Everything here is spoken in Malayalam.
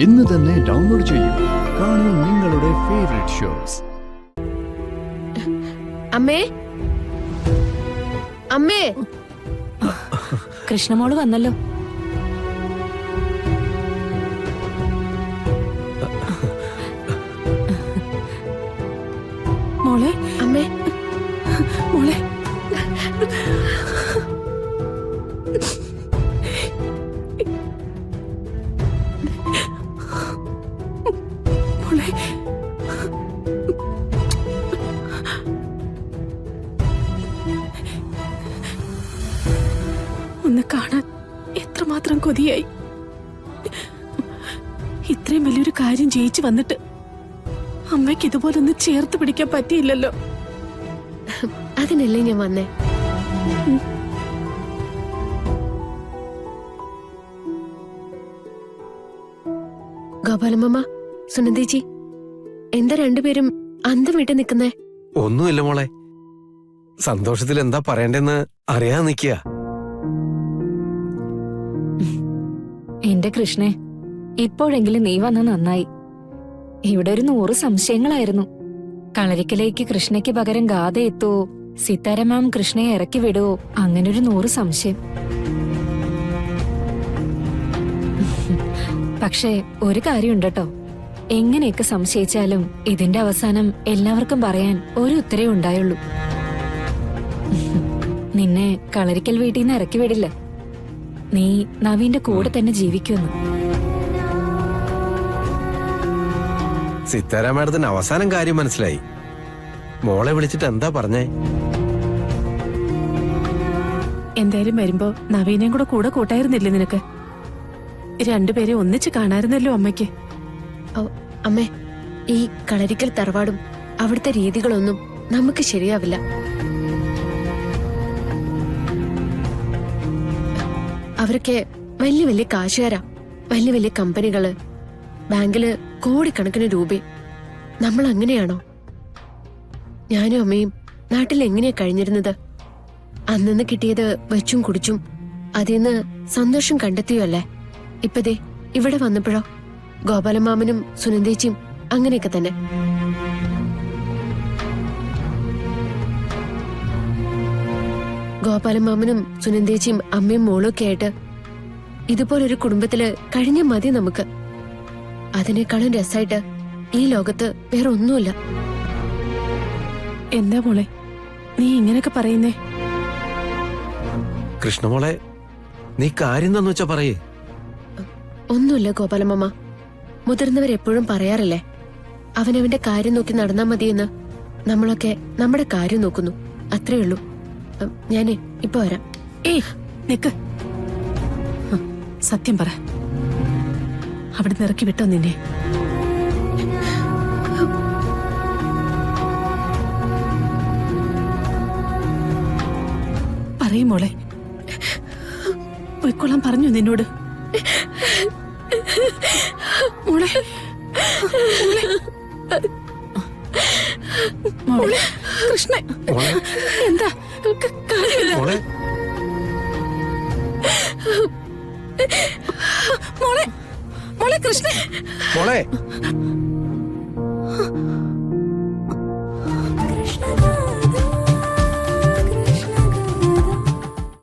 ഇന്ന് തന്നെ ഡൗൺലോഡ് ചെയ്യൂ. കാണൂ നിങ്ങളുടെ ഫേവറേറ്റ് ഷോസ്. അമ്മേ, അമ്മേ. കൃഷ്ണമോള് വന്നല്ലോ. മോളെ, അമ്മേ, മോളെ. മോളെ, ഒന്ന് കാണാൻ എത്രമാത്രം കൊതിയായി. ഇത്രയും വലിയൊരു കാര്യം ജയിച്ചു വന്നിട്ട് അമ്മയ്ക്ക് ഇതുപോലൊന്ന് ചേർത്ത് പിടിക്കാൻ പറ്റിയില്ലല്ലോ. അതിനല്ലേ ഞാൻ വന്നേ. ഗോപാലമ്മ, സുനന്ദേച്ചി, എന്താ രണ്ടുപേരും അന്തം വിട്ട് നിൽക്കുന്നേ? ഒന്നുമില്ല മോളെ, സന്തോഷത്തിൽ എന്താ പറയണ്ടെന്ന് അറിയാൻ നിൽക്കുക. എന്റെ കൃഷ്ണേ, ഇപ്പോഴെങ്കിലും നീ വന്ന നന്നായി. ഇവിടെ ഒരു 100 സംശയങ്ങളായിരുന്നു. കളരിക്കലേക്ക് കൃഷ്ണയ്ക്ക് പകരം ഗാഥ എത്തുവോ, സിത്താര മാം കൃഷ്ണയെ ഇറക്കി വിടുവോ, അങ്ങനൊരു 100 സംശയം. പക്ഷേ ഒരു കാര്യമുണ്ട് കേട്ടോ, എങ്ങനെയൊക്കെ സംശയിച്ചാലും ഇതിന്റെ അവസാനം എല്ലാവർക്കും പറയാൻ ഒരു ഉത്തരവേ ഉണ്ടായുള്ളൂ. നിന്നെ കളരിക്കൽ വീട്ടിൽ നിന്ന് ഇറക്കി വിടില്ല, നീ നവീന്റെ കൂടെ തന്നെ ജീവിക്കുമെന്ന്. സിത്താര മാഡത്തിന് അവസാനം കാര്യം മനസ്സിലായി. മോളെ വിളിച്ചിട്ട് എന്താ പറഞ്ഞേ? എന്തായാലും വരുമ്പോ നവീനെയും കൂടെ കൂട്ടായിരുന്നില്ലേ നിനക്ക്? രണ്ടുപേരെ ഒന്നിച്ച് കാണാറുന്നല്ലോ അമ്മയ്ക്ക്. അമ്മേ, ഈ കളരിക്കൽ തറവാടും അവിടുത്തെ രീതികളൊന്നും നമുക്ക് ശരിയാവില്ല. അവരൊക്കെ വലിയ വലിയ കാശുകാരാ, വലിയ വലിയ കമ്പനികള്, ബാങ്കില് കോടിക്കണക്കിന് രൂപ. നമ്മൾ അങ്ങനെയാണോ? ഞാനും അമ്മയും നാട്ടിൽ എങ്ങനെയാ കഴിഞ്ഞിരുന്നത്? അന്നു കിട്ടിയത് വെച്ചും കുടിച്ചും അതിന്ന് സന്തോഷം കണ്ടെത്തിയല്ലേ. ഇപ്പതേ ഇവിടെ വന്നപ്പോഴോ ഗോപാലമാമനും സുനന്ദേച്ചിയും അങ്ങനെയൊക്കെ തന്നെ. ഗോപാലമാമനും സുനന്ദേച്ചിയും അമ്മയും മോളും ഒക്കെ ആയിട്ട് ഇതുപോലൊരു കുടുംബത്തില് കഴിഞ്ഞ മതി നമുക്ക്. അതിനേക്കാളും രസമായിട്ട് ഈ ലോകത്ത് വേറെ ഒന്നുമില്ല. എന്താ മോളെ നീ ഇങ്ങനെയൊക്കെ പറയുന്നേ? കൃഷ്ണമോളെ, നീ കാര്യം എന്താന്ന് വെച്ചാ പറയേ. ഒന്നുമില്ല ഗോപാലമ്മ, മുതിർന്നവരെപ്പോഴും പറയാറില്ലേ, അവനവന്റെ കാര്യം നോക്കി നടന്നാ മതിയെന്ന്. നമ്മളൊക്കെ നമ്മുടെ കാര്യം നോക്കുന്നു, അത്രേ ഉള്ളൂ. ഞാനേ ഇപ്പൊ വരാം. ഏയ് നിക്ക്, സത്യം പറ, അവിടെ നിറക്കി വിട്ടോ നിന്നെ? പറയും മോളെ, പോയിക്കൊള്ളാൻ പറഞ്ഞു നിന്നോട്. മോളെ, മോളെ, കൃഷ്ണ എന്താ മോളെ, മോളെ, മോളെ കൃഷ്ണ, മോളെ.